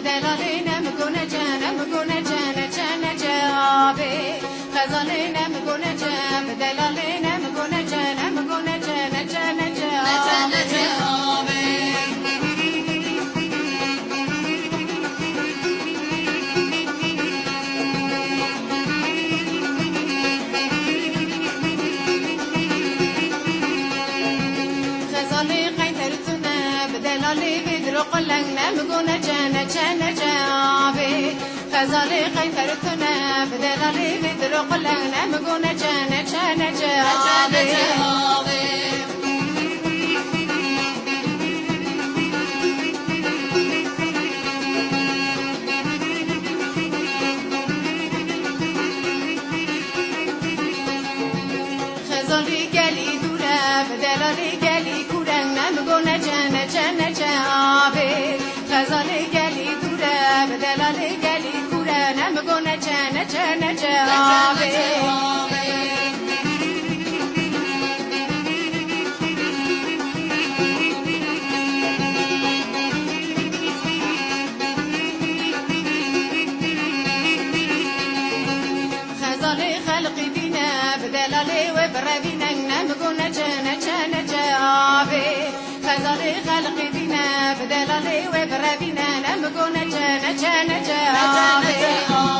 بدلالی نمگونه جنم گونه جن جن جابه غزالی نمگونه جن بدلالی نمگونه جنم گونه جن جن جابه قلن نمگونه جن جن جابه غزالی قیترتونه بدلالی بدر قلن نمگونه جن جن جابه غزالی گلی دوره بدلالی گلی کورن نمگونه جن جن جابه غزالی گلی دوره بدلالی گلی کوره نمگونه جن جن جابه غزالی خلقی بینه بدلالی و بربینه نمگونه جن جن جابه غزالی خلقی بینه بدلالی و بربینه نمگونه جن جن جابه